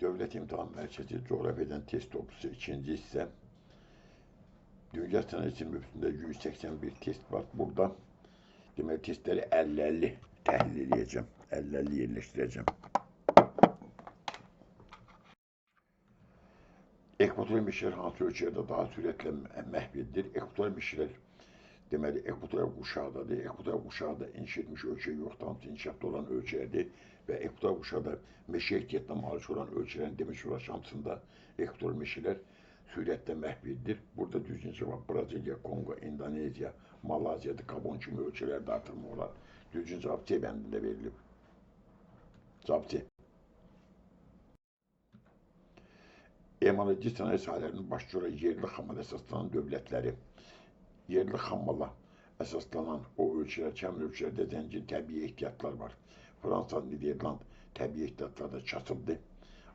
Devlet İmtihan Merkezi Coğrafyadan test topusu ikinci ise Dünya Sanayi Müftü'nde 181 test var. Burada demek testleri 50-50 tahlil edeceğim. 50-50 yerleştireceğim. Ekvator mişler hansı ölçüde daha süratle məhv Ekvator mişlər deməli ekvator quşağıdadır. Ekvator quşağıda inşa etmiş ölçü yoxdur. Hamısı inşaatda olan ölçülərdir və ekvator quşağıda meşə ehtiyatına malik olan ölçülərin demiş olar şamsında ekvator meşələr sürətlə məhv Burada düzgün cavab Braziliya, Kongo, Indoneziya, Malazya'da Gabon kimi ölçülərdə artırma olar. Düzgün cavab C bəndində verilib. Cavab C. Emalıcı sanayi sahələrinin başçıları yerli xamal əsaslanan dövlətləri. Yerli xamala əsaslanan o ölçülər, kəmir ölçülərdə zəngin təbii ehtiyatlar var. Fransa, Niderland təbii ehtiyatlarda kasıbdır.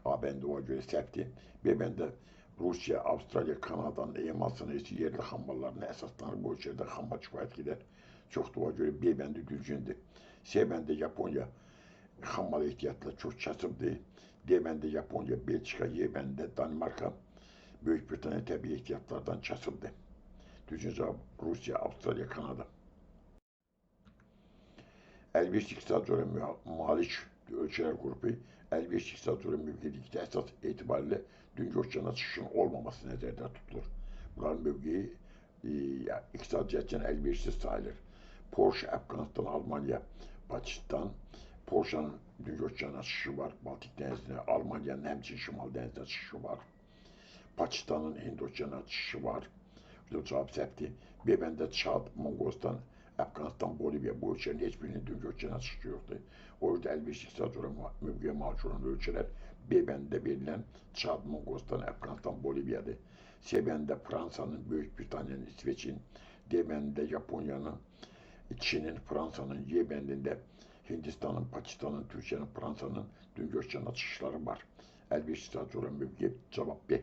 A bəndə ona görə səhvdir. B bəndə Rusiya, Avstraliya, Kanada'nın emal sanayisi yerli xammallarına əsaslanır. Bu ölçülərdə xammal kifayət qədər çoxdur. Ona görə B bəndi düzgündür. C bəndə Yaponiya xammal ehtiyatla çox kasıbdır. D bəndə Yaponiya, Belçika, Y bəndə Danimarka, Böyük Britaniya təbii ehtiyatlardan kasıbdır. Düzgün cevap Rusya, Avustralya, Kanada. Elbette iktisat üzrə malik ölçülər qrupu elbette iktisat üzrə mövqelikdə əsas etibarilə Dünya Okeana çıxışın olmaması nəzərdə tutulur. Bunların mövqeyi iktisat cəhətdən əlverişsiz sayılır. Porsche, Afqanistan, Almanya, Pakistan, Porsche'nin Dünya Okeana çıxışı var. Baltik dənizine, Almanya'nın həmçinin Şimal dənizine çıxışı var. Pakistan'ın Hind Okeana çıxışı var. Cavab səhvdir. B bəndə Çad, Monqolistan, Afqanistan, Bolivya bu ölçülərin heç birinin Dünya Okeana çıxışı yoxdur. O yüzden əlverişli iktisat üzrə mövqeyə malik olan ölçülər B bəndində verilən Çad, Monqolistan, Afqanistan, Bolivyadır. C bəndə Fransa'nın, Böyük Britaniyanın, İsveç'in, D bəndində Yaponiyanın, Çin'in, Fransa'nın, Y bəndində Hindistan'ın, Pakistan'ın, Türkiye'nin, Fransa'nın Dünya Okeana çıxışları var. Əlverişli iktisat üzrə mövqe cavab B.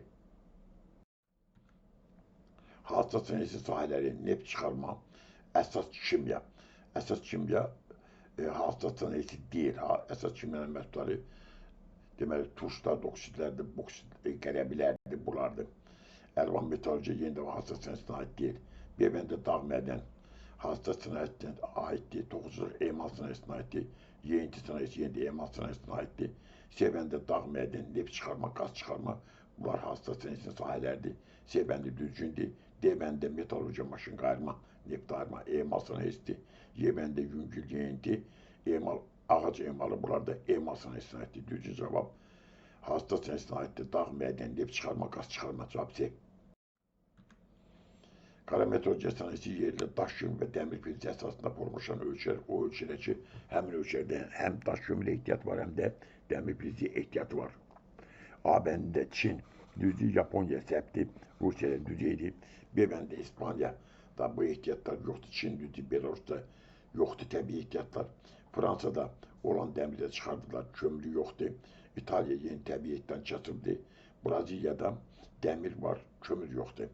Hassas sanayisi sahələri, neft çıxarma, əsas kimya. Əsas kimya hassas sanayisi deyil. Əsas kimyanın məhsulları deməli turşlar, oksidlərdir, qələbilərdir, bunlardır. Əlvan metalurji yenə də hassas sanayisine aid deyil. B bəndə dağ mədən hassas sanayisine aiddir. Toxuculuq emal sanayisine aiddir. Yeyinti sanayisi yenə də emal sanayisine aiddir. C bəndə dağ mədən, neft çıxarma, qaz çıxarma bunlar hassas sanayisinin sahələrdir. C bəndə düzgündür. D bəndə metalurji maşın qayırma, neft ayırma, emal sanayisidir. Y bəndə yüngül yeyinti, emal, ağac emalı bunlar da emal sanayisine aiddir. Düzgün cavab hassas sanayisine aiddir. Dağ mədən, neft çıxarma, qaz çıxarma. Cavab C. Qara metalurji sanayisi yerli daş kömür və dəmir filzi əsasında formalaşan ölçülər, o ölçülər ki, həmin ölçülərdə həm daş kömürə ehtiyat var, həm də dəmir filzi ehtiyatı var. A bəndə Çin, düzdür, Japonya səhvdir, Rusiya düzeydir. B bəndə İspanya da bu ehtiyatlar yoxdur. Çin düzdür, Belarusda yoxdur təbii ehtiyatlar. Fransada olan dəmirdə çıxardılar, kömürü yoxdur. İtaliya yeni təbii ehtiyatdan kasıbdır. Braziliyada dəmir var, kömür yoxdur.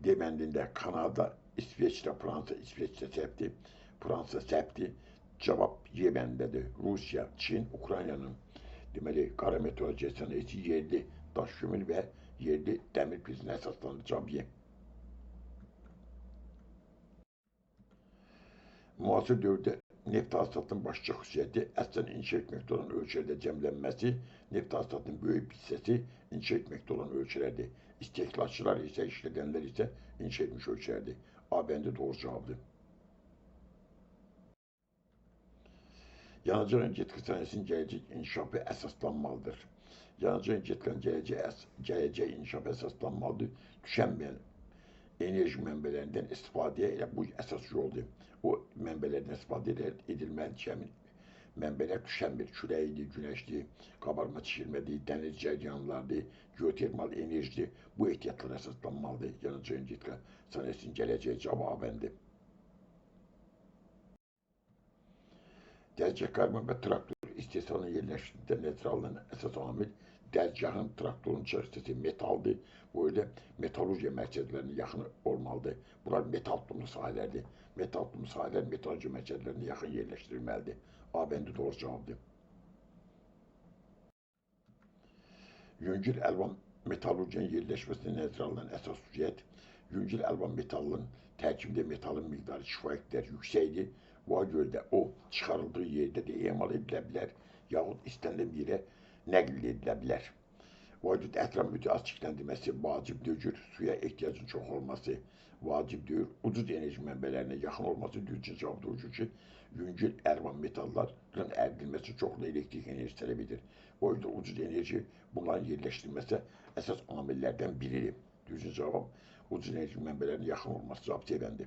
D bəndində Kanada, İsveçdə, Fransa, İsveçdə səhvdir. Fransa səhvdir. Cavab Y bəndədir. Rusiya, Çin, Ukraynanın deməli qara metalurji sənayesi yerli daş kömür və yerli dəmir filzinə əsaslanır. Cavab Y. Müasir dövrdə neft hasılatının başlıca xüsusiyyəti əslən inşa etməkdə olan ölçülərdə cəmlənməsi, neft hasılatının böyük hissəsi inşa etməkdə olan ölçülərdir. İstehlakçılar isə, işlədənlər isə inşa etmiş ölçülərdir. A bəndə doğru cavabdır. Yanacaq energetika sənayesinin gələcək inkişafı əsaslanmalıdır. Yanacaq energetikasının gələcək inkişafı əsaslanmalıdır. Tükənməyən enerji mənbələrindən istifadəyə elə bu əsas yoldur. O mənbələrdən istifadə edilməli ki, həmin mənbələr tükənmir. Küləyidir, günəşdir, qabarma çəkilmədir, dəniz cəryanlardır, geotermal enerjidir. Bu ehtiyatlar əsaslanmalıdır. Yanacaq energetika sənayesinin gələcəyi cavabındır. Dəzgah karbon və traktor istehsalının yerləşdirildiyi nəzərə alınan əsas amil dəzgahın, traktorun içərisindəki metaldır. Bu ilə metalurgiya mərkəzlərinə yaxın olmalıdır. Bunlar metal tutumlu sahələrdir. Metal tutumlu sahələr metalurgiya mərkəzlərinə yaxın yerləşdirilməlidir. A bəndə doğru cavabdır. Yüngül əlvan metallurgiyanın yerləşməsində nəzərə alınan əsas xüsusiyyət, yüngül əlvan metallın tərkibində metalın miqdarı kifayət qədər yüksəkdir. Buna görə də o çıxarıldığı yerdə də emal edilə bilər, yaxud istənilən bir yerə nəql edilə bilər. Buna görə də ətraf mühiti az çirkləndirməsi vacibdir, suya ehtiyacın çox olması vacibdir, ucuz enerji mənbələrinə yaxın olması düzgün cavabdır ki, yüngül əlvan metalların əridilməsi çoxlu elektrik enerjisi tələb edir. O yüzden ucuz enerji bunların yerləşdirilməsi əsas amillərdən biridir. Düzgün cavab ucuz enerji mənbələrinin yaxın olması cavab C-bəndi.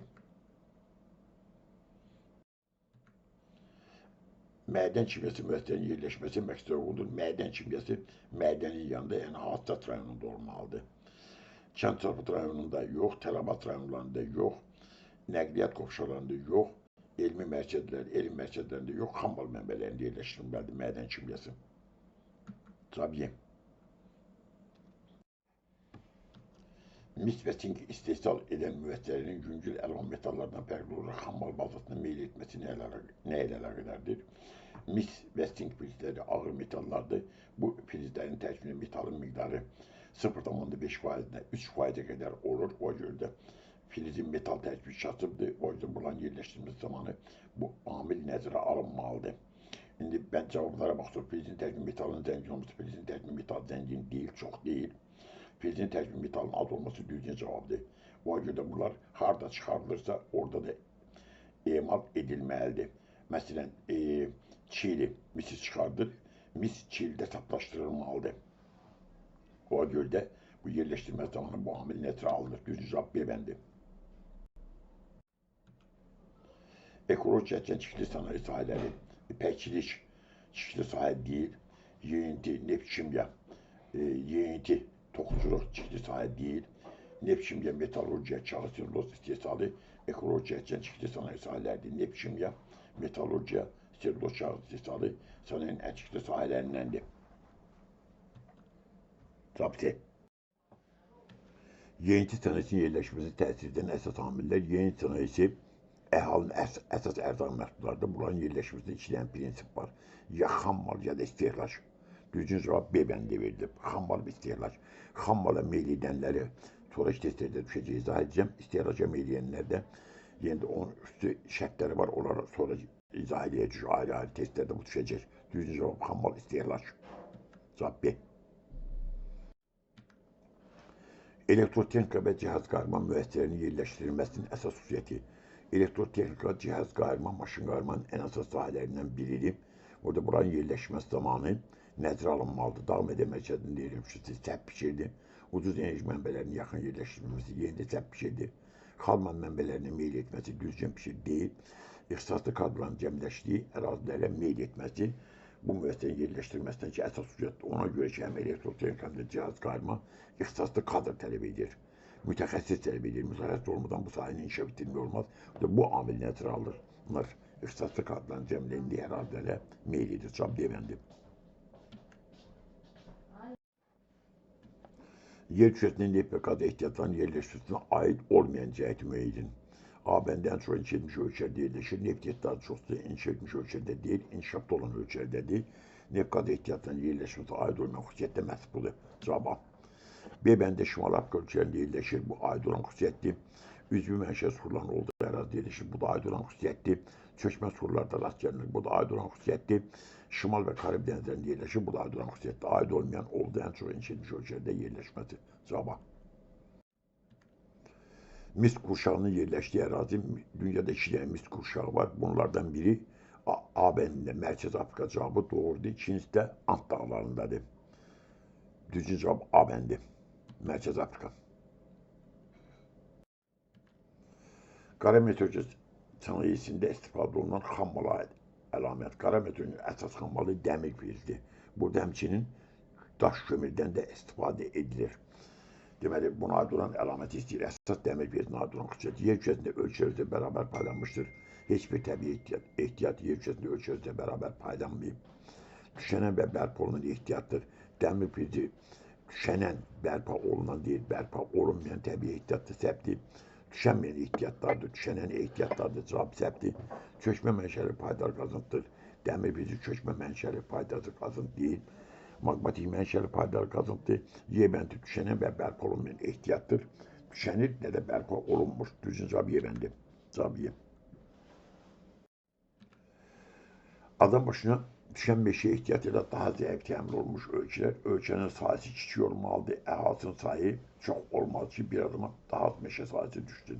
Mədən kimyası müəssisələrinin yerləşməsi məqsədə uyğundur. Mədən kimyası mədənin yanında, yəni Hassas rayonunda olmalıdır. Kənd Təsərrüfatı rayonunda yox, tələbat rayonlarında yox, nəqliyyat qovşalarında yox, elm mərkəzlərində yox, xammal mənbələrində yerləşdirilməlidir mədən kimyası. Tabii. Mis və sink istehsal edən müəssisələrin yüngül əlvan metallardan fərqli olaraq xammal bazasına meyil etməsi nə ilə əlaqədardır? Mis və sink filizləri ağır metallardır. Bu filizlərin tərkibində metalın miqdarı 0,5%-dən 3%-ə qədər olur. O görə də filizin metal tərkibi kasıbdır. O yüzden bunların yerləşdirilməsi zamanı bu amil nəzərə alınmalıdır. İndi ben cavablara baxsaq, filizin tərkibi metalın zəngin olması, filizin tərkibi metal zəngin deyil, çox deyil. Filizin tərkibi metalın az olması düzgün cavabdır. O görə də bunlar harda çıxarılırsa, orada da emal edilməlidir. Məsələn, Çili misi çıxardır, mis Çilidə saplaşdırılmalıdır. O görə də bu yerləşdirmə zamanı bu amil nəzərə alınır. Düzgün cavab B-bəndi. Ekoloji cəhətdən çirkli sanayi sahələri, ipəkçilik çirkli sahə deyil, yeyinti, neft kimya, yeyinti, toxuculuq çirkli sahə deyil, neft kimya, metallurgiya, kağız selüloz istehsalı ekoloji cəhətdən çirkli sanayi sahələrdir. Neft kimya, metallurgiya, selüloz kağız istehsalı sanayinin ən çirkli sahələrindəndir. Cavab Yeyinti sənayesinin yerləşməsi təsir edən əsas amillər, yeyinti sənayesi əhalinin əsas ərzaq məhsullarında bunların yerləşməsində işləyən prinsip var. Ya xam mal ya da istehlak. Düzgün cavab B bəndi verilib. Xam mal və istehlak. Xam mala meyil edənləri sonraki testlərdə düşəcək izah edəcəm. İstehlaka meyil edənlərdə yenə də onun üstü şərtləri var. Onları sonra izah edəcək. Ayrı-ayrı testlərdə bu düşəcək. Düzgün cavab xam mal, istehlak. Cavab B. Elektrotexnika və cihaz qarma müəssisələrinin yerləşdirilməsinin əsas xüsusiyyəti. Elektrotexnika, cihaz qarma, maşın qarmanın ən əsas sahələrindən biridir. Burada buranın yerləşməsi zamanı nəzərə alınmalıdır. Dağ mədən mərkəzində yerləşməsi səpp biçirdir. Ucuz enerji mənbələrinin yaxın yerləşdirilməsi yerində səpp biçirdir. Xalman mənbələrinə meyil etməsi düzgün biçir deyil. İxtisaslı kadrların cəmləşdiyi ərazilərə meyil etməsi bu müəssisənin yerləşdirilməsindən ki, əsas xüsusiyyətdir. Ona görə ki, həm elektrotexnika həm də cihaz qarma ixtisaslı kadr tələb edir. Mütəxəssis tələb edir. Mütəxəssis olmadan bu sahəni inkişaf etdirmək olmaz. Bu amil nəzərə alınır. İxtisaslı kadrların cəmləndiyi ərazilərə meyil edir. Cavab D bəndi. Yer kürəsində neft və qaz ehtiyatlarının yerləşməsinə aid olmayan cəhəti müəyyən edin. A bəndə ən çox inkişaf etmiş ölkələrdə yerləşir. Neft ehtiyatı çoxsa inkişaf etmiş ölkələrdə deyil, inkişafda olan ölkələrdədir. Neft qaz ehtiyatlarının yerləşməsinə aid olmayan xüsusiyyətdə məhsuldur. Cavab A. B bəndə Şimal Afrika ölkələrində yerləşir. Bu aid olan xüsusiyyətdir. Üzvü mənşə surların olduğu ərazidə yerləşir. Bu da aid olan xüsusiyyətdir. Çökmə surlarda rast gəlinir. Bu da aid olan xüsusiyyətdir. Şimal və Karib dənizlərində yerləşir. Bu da aid olan xüsusiyyətdir. Aid olmayan oldu ən çox inkişaf etmiş ölkələrdə yerləşməsi. Cavab A. Mis qurşağının yerləşdiyi ərazi, dünyada 2 dənə mis qurşağı var. Bunlardan biri A bəndində Mərkəzi Afrika cavabı doğrudur. İkincisi də Ant dağlarındadır. Düzgün cavab A bəndi. Mərkəzi Afrika. Qara metalurgiya sənayesində istifadə olunan xam mala əlamət. Qara metalurginin əsas xam malı dəmir filizdir. Burada həmçinin daş kömürdən də istifadə edilir. Deməli, buna aid olan əlaməti istəyir. Əsas dəmir filizine aid olan xüsusiyyət. Yer kürəsində ölçülərdə bərabər paylanmışdır. Heç bir təbii ehtiyat yer kürəsində ölçülərdə bərabər paylanmayıb. Düşənən və bərpa olunan ehtiyatdır. Dəmir filizi düşənən, bərpa olunan deyil, bərpa olunmayan təbii ehtiyatdır, səbdir. Düşənməyən ehtiyatlardır, düşənən ehtiyatlardır, cavab səbdir. Köçmə mənşəli paydar qazıntıdır. Dəmir filizi köçmə mənşəli paydar qazıntı deyil. Maqmatik mənşəli paydalı qazıntı Yebəndi düşənə və bərpa olunmayan ehtiyatdır. Düşənir, nə də bərpa olunmur. Düzgün cavab Yebəndi. Cavab Y. Adam başına düşən meşə ehtiyatıyla daha zəif təmin olunmuş ölkələr, ölkənin sahəsi kiçik olmalıdır, əhalinin sayı çox olmalı ki, bir adama daha az meşə sahəsi düşsün.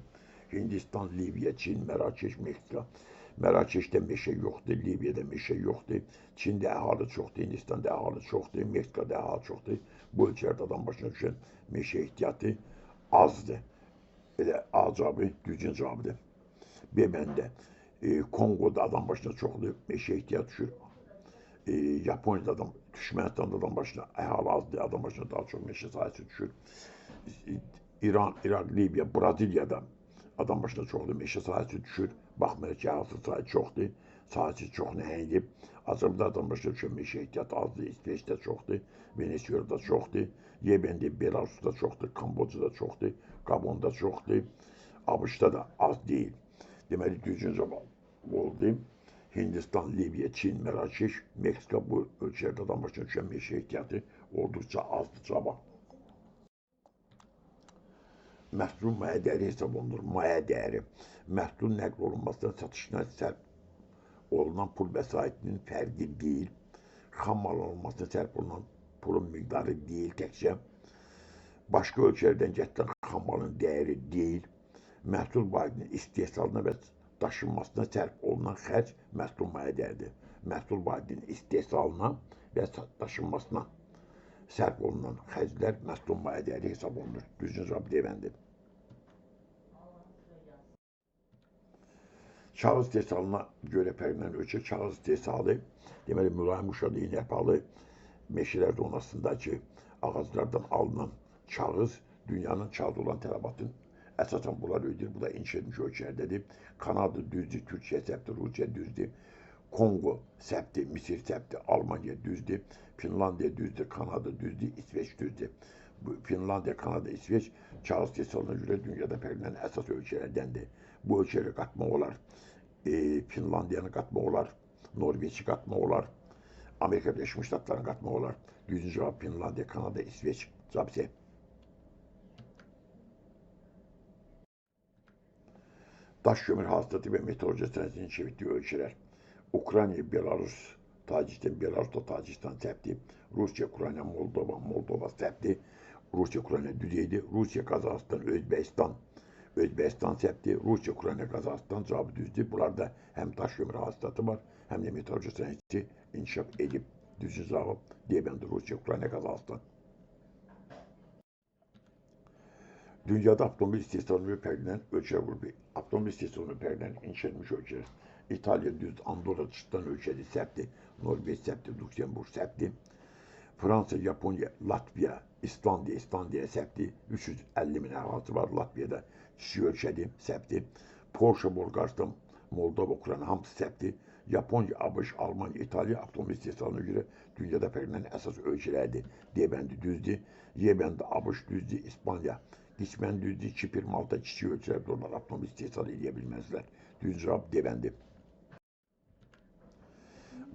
Hindistan, Liviya, Çin, Mərakeş, Meksika. Mərakeşdə meşə yoxdur, Liviyada meşə yoxdur, Çində əhali çoxdur, Hindistanda əhali çoxdur, Meksikada əhali çoxdur. Bu ölkələrdə adam başına düşən meşə ehtiyatı azdır. Elə A cavabı düzgün cavabıdır. B məndə. Kongoda adam başına çoxlu meşə ehtiyat düşür. Yaponiyada adam, Türkmenistan'da adam başına əhali azdır, adam başına daha çox meşə sahəsi düşür. İran, İraq, Libiya, Braziliyada adam başına çoxlu meşə sahəsi düşür. Baxmayaraq ki, əhalinin sayı çoxdur, sahəsi çox nəhəngdir. Azərbaycanda adam başına düşən meşə ehtiyatı azdır, İsveçdə çoxdur, Venezuelada çoxdur, Yebendə, Belarusda çoxdur, Kambodjada çoxdur, Gabonda çoxdur, ABŞ-da da az deyil. Deməli, düzgün cavab oldu. Hindistan, Liviya, Çin, Mərakeş, Meksika bu ölkələrdə adam başına düşən meşə ehtiyatı olduqca azdır cavab. Məhsul maya dəyəri hesab olunur. Maya dəyəri. Məhsul nəql olunmasına, satışına sərf olunan pul vəsaitinin fərqi deyil. Xam mal olmasına sərf olunan pulun miqdarı deyil təkcə. Başqa ölkələrdən gətirilən xam malın dəyəri deyil. Məhsul vahidinin istehsalına və daşınmasına sərf olunan xərc məhsul maya dəyəridir. Məhsul vahidinin istehsalına və daşınmasına sərf olunan xərclər məhsul maya dəyəri hesab olunur. Düzgün cavab D-bəndir. Kağız istehsalına görə fərqlənən ölkə kağız istehsalı, deməli mülayim uşağı yapalı meşələr zonasındakı ağaclardan alınan kağız dünyanın kağız olan tələbatın əsasən bunlar ödəyir. Bu da inkişaf etmiş ölkələrdədir. Kanada düzdür, Türkiyə səhvdir, Rusiya düzdür, Kongo səhvdir, Misir səhvdir, Almanya düzdür, Finlandiya düzdür, Kanada düzdür, İsveç düzdür. Bu Finlandiya, Kanada, İsveç kağız istehsalına görə dünyada fərqlənən əsas ölkələrdəndir. Bu ölkələri qatmaq olar. Finlandiyanı qatmaq olar, Norveçi qatmaq olar, Amerika Birləşmiş Ştatlarını qatmaq olar. Düzgün cavab Finlandiya, Kanada, İsveç. Cavab C. Daş kömür hasılatı və metalurji sənətinin inkişaf etdiyi ölkələr. Ukrayna, Belarus, Tacikistan, Belarusda Tacikistan səhvdir. Rusiya, Ukrayna, Moldova, Moldova səhvdir. Rusiya, Ukrayna düzeydir. Rusiya, Qazaxıstan, Özbəkistan, Özbəkistan səhvdir. Rusiya, Ukrayna, Qazaxıstan cavabı düzdür. Bunlarda həm daş kömür hasılatı var, həm də metalurji sənəti inkişaf edib. Düzgün cavab D-bəndi Rusiya, Ukrayna, Qazaxıstan. Dünyada avtomobil istehsalını fərqlənən ölkələr qrupu. Avtomobil istehsalını fərqlənən inkişaf etmiş ölkələr. İtaliya düzdür, Andorra çıxdan ölkədir, səhvdir. Norveç səhvdir, Lüksemburg səhvdir. Fransa, Yaponiya, Latviya, İslandiya səhvdir. 350 min əhalisi var Latviyada, kiçik ölkədir, səhvdir. Polşa, Bolqaristan, Moldova, Ukrayna hamısı səhvdir. Yaponiya, ABŞ, Almanya, İtaliya avtomobil istehsalına görə dünyada fərqlənən əsas ölkələrdir. D-bəndi düzdür, Y-bəndi ABŞ düzdür, İspaniya, qismən düzdür, Kipr, Malta kiçik ölkələrdə onlar avtomobil istehsal edə bilməzlər. Düzgün cavab D-bəndi.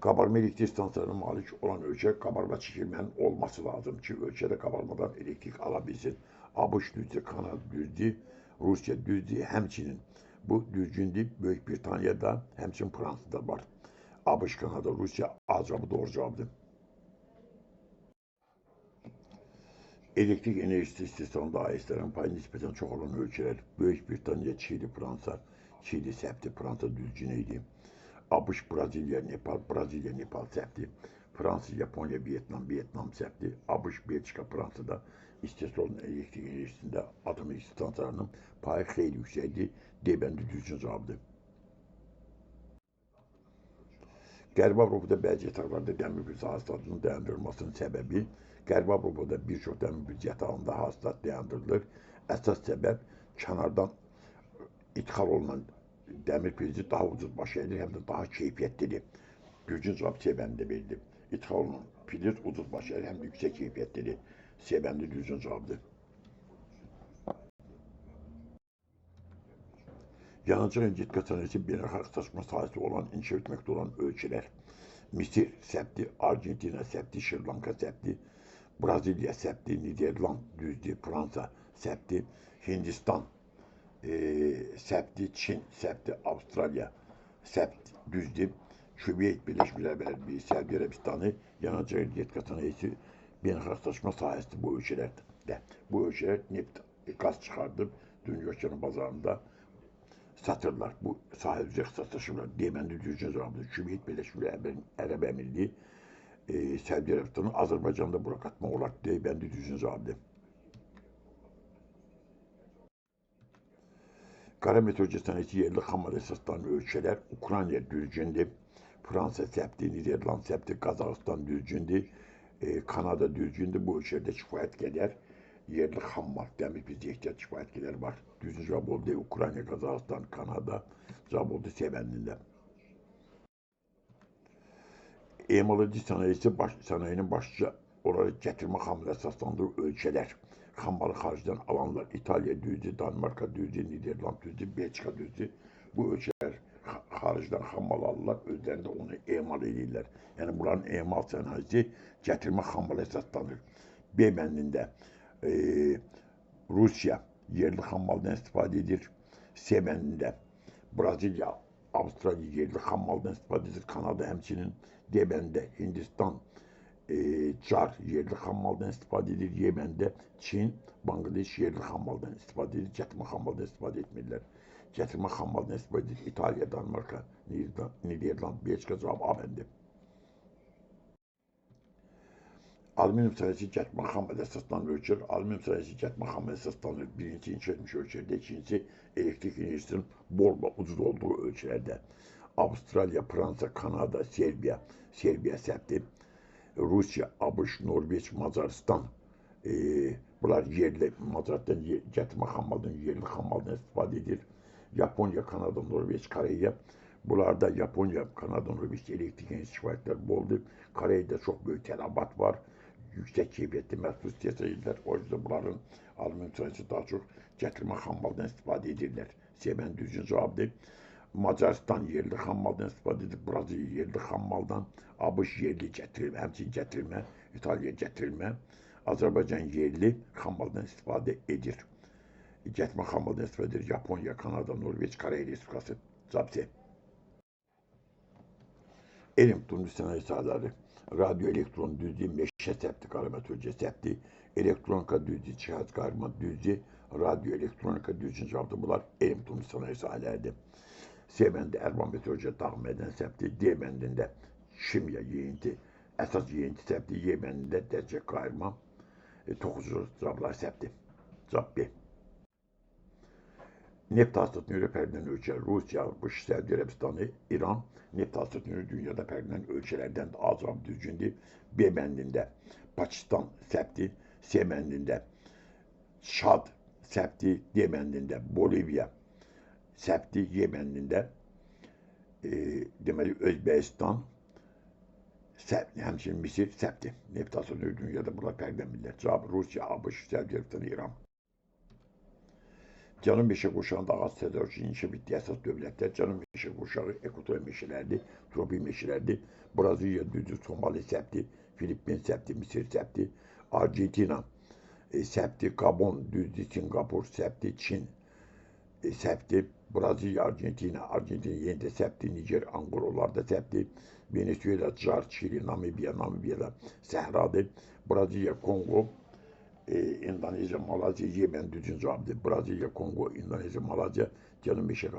Qabarma elektrik stansiyalarına malik olan ölkə qabarma çəkilmənin olması lazım ki, ölkədə qabarmadan elektrik ala bilsin. ABŞ düzdür, Kanada düzdür, Rusiya düzdür, həmçinin bu düzgündür. Böyük Britaniyada, həmçinin Fransada var. ABŞ, Kanada, Rusiya A cavabı doğru cavabdır. Elektrik enerjisi istehsalında AES-lərin payı nisbətən çox olan ölkələr. Böyük Britaniya, Çili, Fransa. Çili səhvdir, Fransa düzgün idi. ABŞ, Braziliya, Nepal səhvdir. Fransa, Yaponiya, Vyetnam səhvdir. ABŞ, Belçika, Fransada istehsal olunan elektrik enerjisində atom elektrik stansiyalarının payı xeyli yüksəkdir. D-bəndi düzgün cavabdır. Qərbi Avropada bəzi yataqlarda dəmir pil hasılatının dayandırılmasının səbəbi, Qərbi Avropada bir çox dəmir pil yatağında hasılat dayandırılır. Əsas səbəb kənardan ithal olunan dəmir pilci daha ucuz başa gəlir, həm də daha keyfiyyətlidir. Düzgün cavab C bəndində verilib. İthal olunan pilc ucuz başa gəlir, həm də yüksək keyfiyyətlidir. C bəndi düzgün cavabdır. Yanacaq energetika sənəti beynəlxalq saçma sahəsi olan, inkişaf etməkdə olan ölkələr. Mısır septi, Arjantina septi, Sri Lanka septi, Brezilya septi, Niderland düzdü, Fransa septi, Hindistan septi, Çin septi, Avustralya septi düzdü. Şübiyet Birleşmiş Arap Emirlikleri, Suudi Arabistan'ı yanacağı hürriyet katanayısı beynelhalklaşma sayesinde bu ülkelerde. Bu ülkeler neft gaz çıkardı. Dünya Okeanı pazarında satırlar. Bu sahil üzeri satışırlar. Diyemendi düzgün zamanda. Şübiyet Birleşmiş Arap Emirliği Suudi Arabistan'ın Azerbaycan'da bırakatma olarak diyemendi düzgün zamanda. Kara meteoroloji yerli kamal esaslarını ölçüler. Ukrayna düzgündü. Fransa septi, Niderland septi, Kazakistan düzgündü. Kanada düzgündü. Bu ölçülerde şikayet gelir. Yerli hammal demiş bizde ihtiyaç şikayetçiler var. Düzgün cevap oldu. Ukrayna, Kazakistan, Kanada cevap oldu Sevenli'nde. Emalıcı sanayinin başlıca olarak getirme hamle esaslandığı ölçüler. Hammalı harcdan alanlar İtalya düzdü, Danimarka düzdü, Niderland düzdü, Belçika düzdü. Bu ölçüler haricden hammal alırlar, özlerinde onu emal edirlər. Yani buranın emal sanayisi getirme hammal esaslanır. Beymenli'nde Rusya yerli hammaldan istifade edir. Semenli'nde Brezilya, Avustralya yerli hammaldan istifade edir. Kanada hemçinin Yemen'de Hindistan, Çar yerli hammaldan istifade edir. Yemen'de Çin, Bangladeş yerli hammaldan istifade edir. Getirme hammaldan istifade etmirlər. Getirme hammaldan istifade edir. İtalya, Danimarka, Niderland, Belçika cevap Aben'de. Alüminyum sayısı getirme hammal esasından ölçülür. Alüminyum sayısı getirme hammal esasından birinci inşa etmiş ölçülerde, ikincisi elektrik enerjisinin bol ve ucuz olduğu ölçülerde. Avustralya, Fransa, Kanada, Serbiya septi, Rusya, ABŞ, Norveç, Macaristan, bunlar yerli, Macaristan getirme hammaldan, yerli hammaldan istifade edir. Japonya, Kanada, Norveç, Koreya. Bunlarda Japonya, Kanada, Norveç elektrik enerjisi şikayetler boldur. Kore'de çok büyük telabat var. Yüksek keyfiyetli məhsul istəyəcəklər. O yüzden bunların alüminyum sayısı daha çok getirme hammaldan istifade edirlər. Semen düzgün cevabdır. Macaristan yerli hammaldan istifade edir. Brezilya yerli hammaldan, ABŞ yerli getirilme, həmçinin getirilme, İtalya getirilme, Azerbaycan yerli hammaldan istifade edir. Getirme hammaldan istifade edir. Japonya, Kanada, Norveç, Kore Respublikası. Zapsi. Elim Tunus Sanayi Sahaları, radyo elektron düzlüğü, meşe septi, karametroloji septi, elektronika düzlüğü, cihaz karma düzlüğü, radyo elektronika düzlüğü cevabı bunlar Elim Tunus Sanayi Sahaları. Semen'de Erban meteoroloji tahmin eden septi, Diyemen'de şimya yiyinti, esas yiyinti septi, Yemen'de derece kayırma, 9. cevaplar septi. Cevap B. Neft hasılatını perden ölçer. Rusya, Suudi Arabistan'ı, İran, neft hasılatını dünyada perden ölçelerden az düzgündü. Beymenli'nde, Pakistan septi, Semenli'nde, Şad septi, Yemenli'nde, Bolivya septi, Yemenli'nde, demeli Özbekistan, septi, hemşin Mısır septi. Neft hasılatını dünyada bunlar perden millet. Cevabı Rusya, ABŞ, Suudi Arabistan, İran. Canım meşe kuşağında ağaç tedavisi inşa bittiği esas devletler, canım meşe kuşağı ekvator meşelerdi, tropik meşelerdi. Brezilya düzü, Somali septi, Filipin septi, Mısır septi, Arjantina septi, Gabon düzü, Singapur septi, Çin septi, Brezilya, Arjantin yenide septi, Nijer, Angolalarda septi, Venezuela, Çar, Şili, Namibya'da Sehra'dı, Brezilya, Kongo, Endonezya, Malezya, Yemen düzgün cevabdır. Brezilya, Kongo, Endonezya, Malezya, Canım Meşe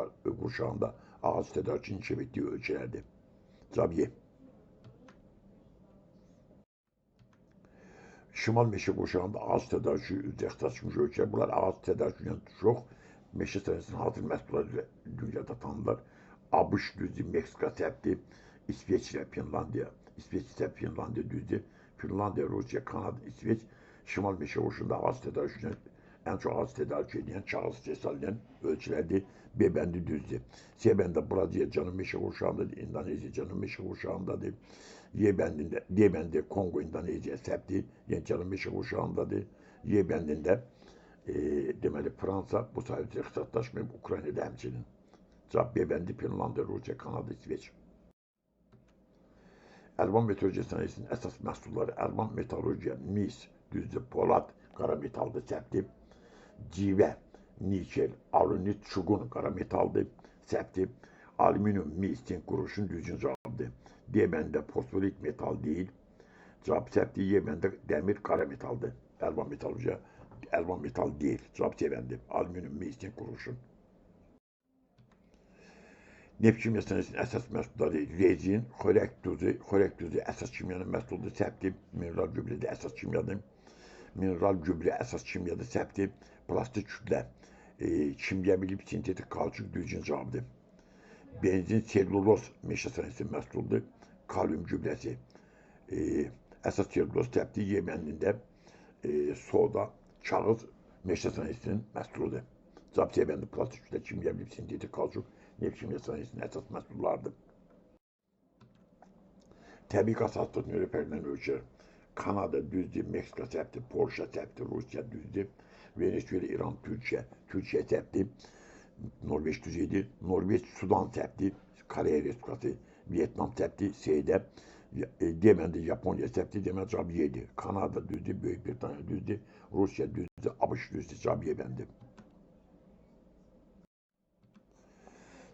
kuşağında ağaç tedarikinin çeviktiği ölçülerde. Cevap Y. Şimal Meşe kuşağında ağaç tedariki üzerinde saçmış ölçüler. Bunlar ağaç tedarikinden çok meşe sayısının hazır məhsulları dünyada tanınırlar. ABŞ düzdü, Meksika septi, İsveçrə, Finlandiya, Finlandiya düzdü, Finlandiya, Rusya, Kanada, İsveç, Şimal meşe kuşağında ağaç tedarikine en çok ağaç tedarik edilen Çağız Cesal'den ölçülerdi. Bebendi düzdü. Seben'de Brezilya canım meşe kuşağındadır. Endonezya canım meşe kuşağındadır. Yemen'de Kongo, Endonezya septi. Yani canım meşe kuşağındadır. Yemen'de demeli Fransa bu sayede kısaltlaşmayıp Ukrayna'da hemçinin. Cevap Bebendi, Finlandiya, Rusya, Kanada, İsveç. Əlvan metalurgiya sənayesinin əsas məhsulları əlvan metalurgiya, mis, düzdür, polad, qara metaldır, səpdir. Civə, nikel, alunit, çuqun, qara metaldır, səpdir. Alüminium, mis, zink, quruşun düzgün cavabdır. D bəndə fosforit metal deyil. Cavab səpdir. Y bəndə dəmir, qara metaldır. Əlvan metalurgiya, əlvan metal deyil. Cavab C bəndə alüminium, mis, zink, quruşun. Neft kimya sənayesinin əsas məhsulları rezin, xörək duzu əsas kimyanın məhsuludur, səpdir. Mineral gübrə də əsas kimyadır. Mineral gübrə əsas kimyadır, səpdir. Plastik kütlə, kimyəvi sintetik kauçuk düzgün cavabdır. Benzin, selluloz meşə sənayesinin məhsuludur. Kalium gübrəsi, əsas selluloz, səpdir. Y bəndində soda, kağız meşə sənayesinin məhsuludur. Cavab C bəndi plastik kütlə, kimyəvi sintetik kauçuk neft kimya sənayesinin əsas məhsullarıdır. Təbii qaz hastat növrəpərdən ölçər. Kanada düzdür, Meksika səpdir, Polşa səpdir, Rusiya düzdür, Venezuela, İran, Türkiyə səpdir, Norveç düzeydir, Norveç, Sudan səpdir, Koreya Respublikası, Vietnam səpdir, C-də, deməndə Yaponiya səpdir, demək cavab Y-dir. Kanada düzdür, Böyük Britaniya düzdür, Rusiya düzdür, ABŞ düzdür, cavab Y bəndi.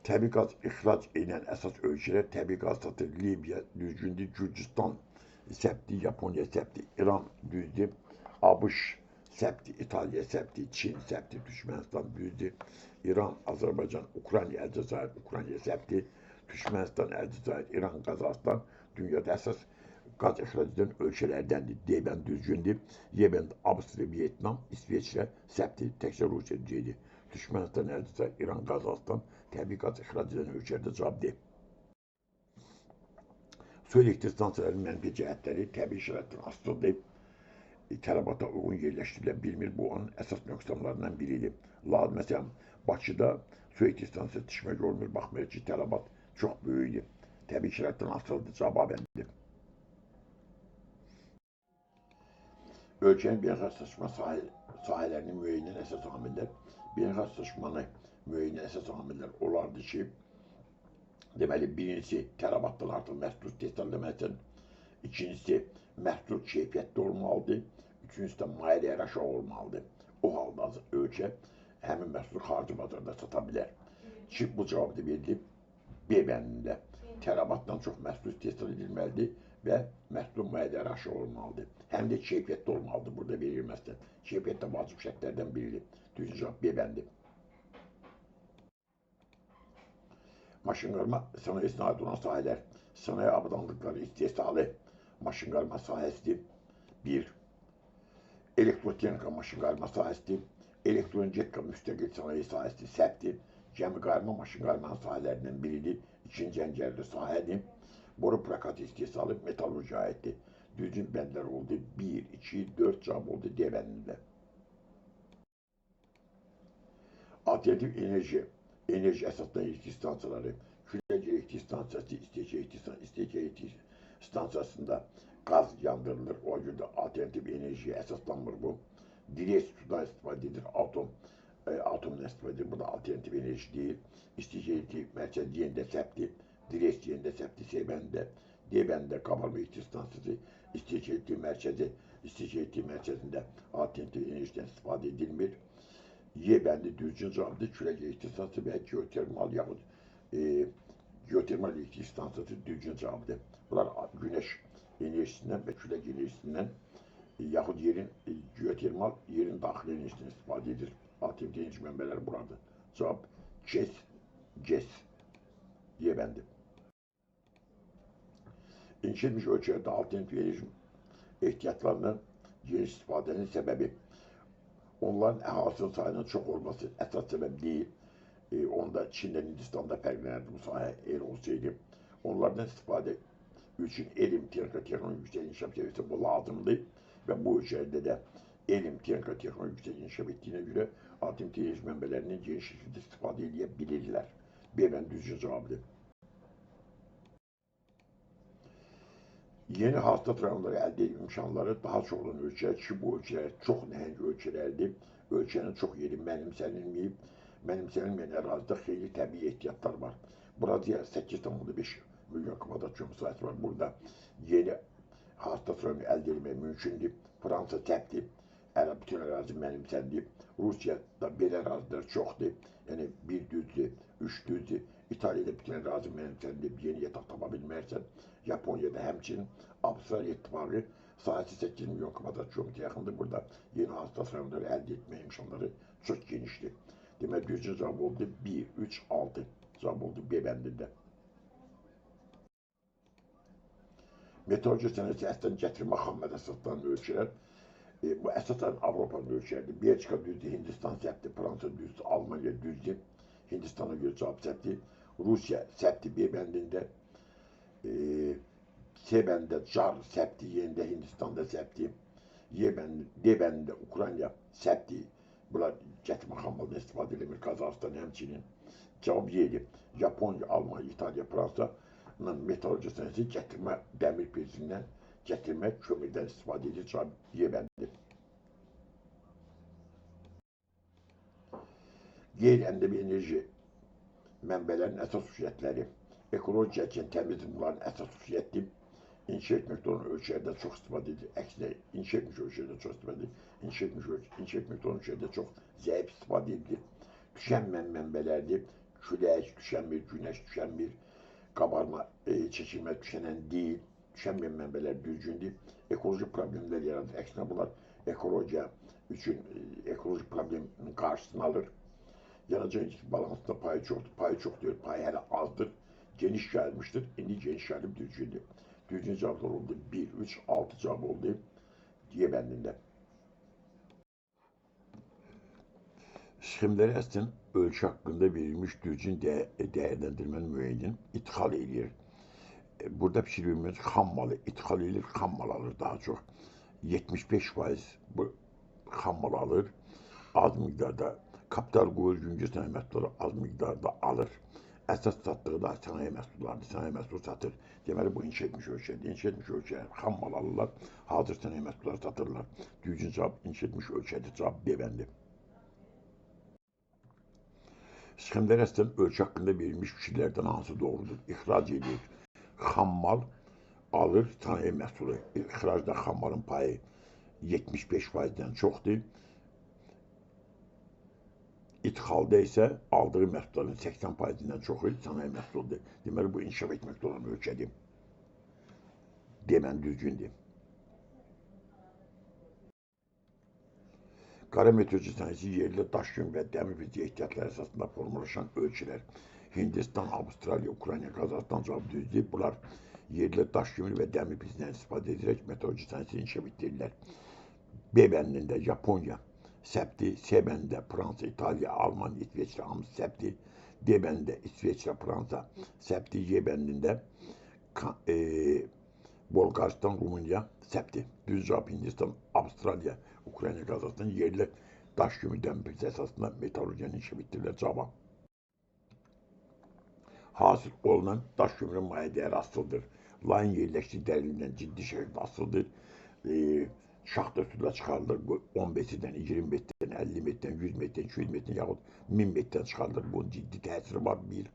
Təbii qaz ixrac edən əsas ölkələr təbii qaz satır. Libiya düzgündür, Gürcüstan səpdir, Yaponiya səpdir, İran düzdür, ABŞ səpdir, İtaliya səpdir, Çin səpdir, Türkmənistan düzdür, İran, Azərbaycan, Ukrayna, Əlcəzair, Ukrayna səpdir, Türkmənistan, Əlcəzair, İran, Qazaxıstan dünyada əsas qaz ixrac edən ölkələrdəndir. D bənd düzgündür, Y bənd Avstriya, Vietnam, İsveçrə səpdir, təkcə Rusiya düzeydir. Türkmənistan, Əlcəzair, İran, Qazaxıstan təbii qaz ixrac edən ölkələrdə cavab D. Su elektrik stansiyalarının mənfi cəhətləri təbii şəraitdən asılıdır. Tələbata uyğun yerləşdirilə bilmir. Bu onun əsas nöqsanlarından biridir. Məsələn, Bakıda su elektrik stansiyası tikmək olmur. Baxmayaraq ki, tələbat çox böyükdür. Təbii şəraitdən asılıdır. Cavab bəndir. Ölkənin beynəlxalqlaşma sahələrinin müəyyən əsas amillər, beynəlxalqlaşmanı müəyyən əsas amillər olardı ki, deməli, birincisi tələbatdan artıq məhsul istehsal etməlisən, ikincisi məhsul keyfiyyətli olmalıdır, üçüncüsü də maliyyə aşağı olmalıdır. O halda ölkə həmin məhsulu xarici bazarda sata bilər. Ki, bu cavab da verilib B bəndində. Tələbatdan çox məhsul istehsal edilməlidir və məhsul maliyyə aşağı olmalıdır. Həm də keyfiyyətli olmalıdır, burada verilməzsə. Keyfiyyət də vacib şərtlərdən biridir. Düzgün cavab B bəndi. Maşınqarma sənayesinə aid olan sahələr, sənaye avadanlıqları istehsalı maşınqarma sahəsidir. 1. Elektrotexnika maşınqarma sahəsidir. Elektronika müstəqil sənaye sahəsidir, səpdir. Gəmiqarma maşınqarmanın sahələrindən biridir. İkinci əngəlli sahədir. Boru prokatı istehsalı metallurgiya aiddir. Düzgün bəndlər oldu. 1, 2, 4 cavab oldu D bəndində. Alternativ enerji əsaslı elektrik stansiyaları, külək elektrik stansiyası, istehcə elektrik stansiyasında qaz yandırılır. O görə alternativ enerjiyə əsaslanmır bu. Direkt sudan istifadə edilir, atomdan istifadə edilir. Bu da alternativ enerji deyil. İstehcə elektrik mərkəzi yerində səpdir, direkt yerində səpdir, C bəndə. D bəndə qabarma elektrik stansiyası, istehcə elektrik mərkəzində alternativ enerjiden istifadə edilmir. Y bəndi düzgün cavabdır. Külək elektrik stansiyası və geotermal yaxud geotermal elektrik stansiyası düzgün cavabdır. Bunlar güneş enerjisindən və külək enerjisindən yaxud geotermal yerin daxili enerjisindən istifadə edir. Alternativ enerji mənbələri buradır. Cavab GES. Y bəndi. İnşa edilmiş ölkələrdə alternativ enerji ehtiyatlarının geniş istifadənin səbəbi onların əhalinin sayının çox olması əsas səbəb deyil. Onda Çinlə Hindistanda fərqlənərdi bu sahə el olsaydı. Onlardan istifadə üçün elm, texnika, texnoloji yüksək inkişaf seviyesi bu lazımdır və bu ölkələrdə də elm, texnika, texnoloji yüksək inkişaf etdiyinə görə alternativ enerji mənbələrinin geniş şəkildə istifadə edə bilirlər. B bəndi düzgün cavabdır. Yeni hastat rayonları əldə edilmə imkanları daha çox olan ölkələr ki, bu ölkələr çox nəhəng ölkələrdir. Ölkənin çox yeri mənimsənilməyib, mənimsənilməyən ərazidə xeyli təbii ehtiyatlar var. Burada 8,5 milyon kvadrat sahası var. Burada yeni hasta sorunu elde edilmeyi mümkündür. Fransa təpdi, bütün ərazi mənimsəndi. Rusiyada belə ərazilər çoxdur. Yəni bir düzdür, üç düzdür. İtaliyada bütün ərazi mənimsəndi. Yeni yataq tapa bilmərsən. Yaponiyada həmçinin Avstraliya İttifaqı sahəsi 8 milyon kvadrat kilometrə yaxındır. Burada yeni hasta sorunları əldə etmə imkanları çox genişdir. Demək, düzgün cavab oldu 1, 3, 6 cavab oldu B bəndində. Meteoroloji sənəti əslən gətirmə xam əsaslarından ölçülər. Bu əsasən Avropanın ölçüləridir. Belçika düzdür, Hindistan səhvdir, Fransa düzdür, Almanya düzdür. Hindistana görə cavab səhvdir. Rusiya səhvdir B bəndində. C bəndində Car səhvdir, yenə də Hindistanda səhvdir. D bəndində Ukrayna səhvdir. Bunlar gətirmə xammalından istifadə edilir. Qazaxıstan həmçinin. Cavab Y'dir. Yaponiya, Almanya, İtaliya, Fransanın meteoroloji sənəti gətirmə dəmir pirsindən, gətirmə kömürdən istifadə edir. Cavab Y bəndidir. Qeyri-ənəvi enerji mənbələrinin əsas xüsusiyyətləri. Ekoloji üçün təmiz bunların əsas xüsusiyyəti. İnşa etməkdə olan ölçülərdə çox istifadə edilir. Əksinə, inşa etmiş ölçülərdə çox istifadə edilir. İnşa etməkdə olan ölçülərdə çox zəif istifadə edilir. Tükənməyən mənbələrdir. Külək tükənmir, günəş tükənmir. Qabarma, çəkilmə tükənən deyil. Tükənməyən mənbələr düzgündür. Ekoloji problemlər yaradır. Əksinə, bunlar ekologiya üçün ekoloji problemin qarşısını alır. Yanacaq balansında payı çoxdur. Payı çox deyil, payı hələ azdır. Geniş yayılmışdır. İndi geniş yayılıb düzgündür. Düzgün cevaplar oldu. 1, 3, 6 cevap oldu. D bəndində. Sxemləri əslən ölçü haqqında verilmiş düzgün dəyərləndirmənin müəyyən idxal edir. Burada pişirilmiş xam malı idxal edir, xam mal alır daha çox. 75% bu xam mal alır. Az miqdarda kapital qoyur, yüngül sənaye məhsulları az miqdarda alır. Əsas satdığı da sənaye məhsullardır. Sənaye məhsul satır. Deməli, bu inşa etmiş ölçülərdir. İnşa etmiş ölçülər xam mal alırlar, hazır sənaye məhsulları satırlar. Düzgün cavab inşa etmiş ölçülərdir. Cavab B bəndi. Sxemlər əslən ölçü haqqında verilmiş fikirlərdən hansı doğrudur? İxrac edir, xam mal alır, sənaye məhsulu. İxracda xam malın payı 75%-dən çoxdur. İdxalda isə aldığı məhsulların 80%-dən çoxu sənaye məhsuludur. Deməli, bu inkişaf etməkdə olan ölkədir. Demən düzgündür. Qara meteoroloji sənəti yerli daş yün və dəmir fiziği ehtiyatları əsasında formalaşan ölçülər. Hindistan, Avstraliya, Ukrayna, Qazaxıstan cavab düzdür. Bunlar yerli daş yün və dəmir fiziğindən istifadə edərək meteoroloji sənəti inkişaf etdirirlər. B bəndində Yaponiya səhvdir. C bəndində Fransa, İtaliya, Almanya, İsveçrə hamısı səhvdir. D bəndində İsveçrə, Fransa səhvdir. Y bəndində Bolqaristan, Rumıniya səhvdir. Düz cavab Hindistan, Avstraliya, Ukrayna, Qazaxıstan yerli daş yümü dəmir əsasında meteorolojiyanı inkişaf etdirirlər. Cavab. Hasıl olunan daş yümünün maya dəyəri asılıdır. Layın yerləşdiyi dərinliyindən ciddi şəkildə asılıdır. Şaxta suda çıxarılır. 15-dən, 20 metrdən, 50 metrdən, 100 metrdən, 200 metrdən yaxud 1000 metrdən çıxarılır. Bunun ciddi təsiri var. Bir,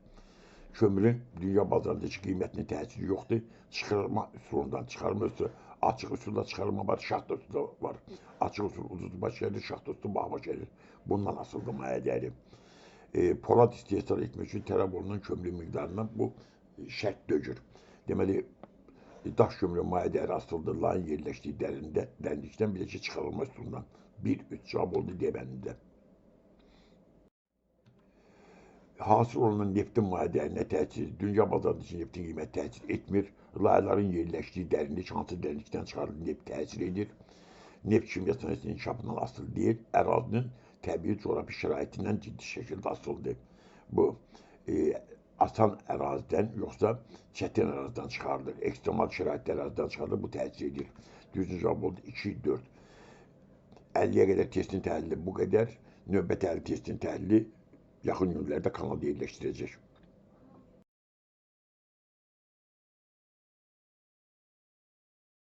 kömürün dünya bazarındakı qiymətinin təsiri yoxdur. Çıxarma üsulundan çıxarma üsulu, açıq üsulla çıxarma var, şaxta üsulu var. Açıq usul ucuz baş gəlir, şaxta üsulu baha baş gəlir. Bundan asıldı maya dəyəri. Polad istehsal etmək üçün tələb olunan kömürün miqdarından bu şərt dögür. Deməli, daş kömürün maya dəyəri asıldır. Layın yerləşdiyi dərinlikdən bir də ki, çıxarılma üsulundan. 1, 3 cavab oldu D bəndində. Hasıl olunan neftin maya dəyərinə təsir, dünya bazarındakı neftin qiyməti təsir etmir. Layların yerləşdiyi dərinlik, hansı dərinlikdən çıxarılır neft təsir edir. Neft kimya sənayesinin inkişafından asılı deyil, ərazinin təbii coğrafi şəraitindən ciddi şəkildə asılıdır. Bu, asan ərazidən, yoxsa çətin ərazidən çıxarılır. Ekstremal şəraitli ərazidən çıxarılır, bu təsir edir. Düzgün cavab oldu 2, 4. 50-yə qədər testin təhlili bu qədər. Növbəti 50 testin təhlili yaxın günlərdə kanalda yerləşdirəcək.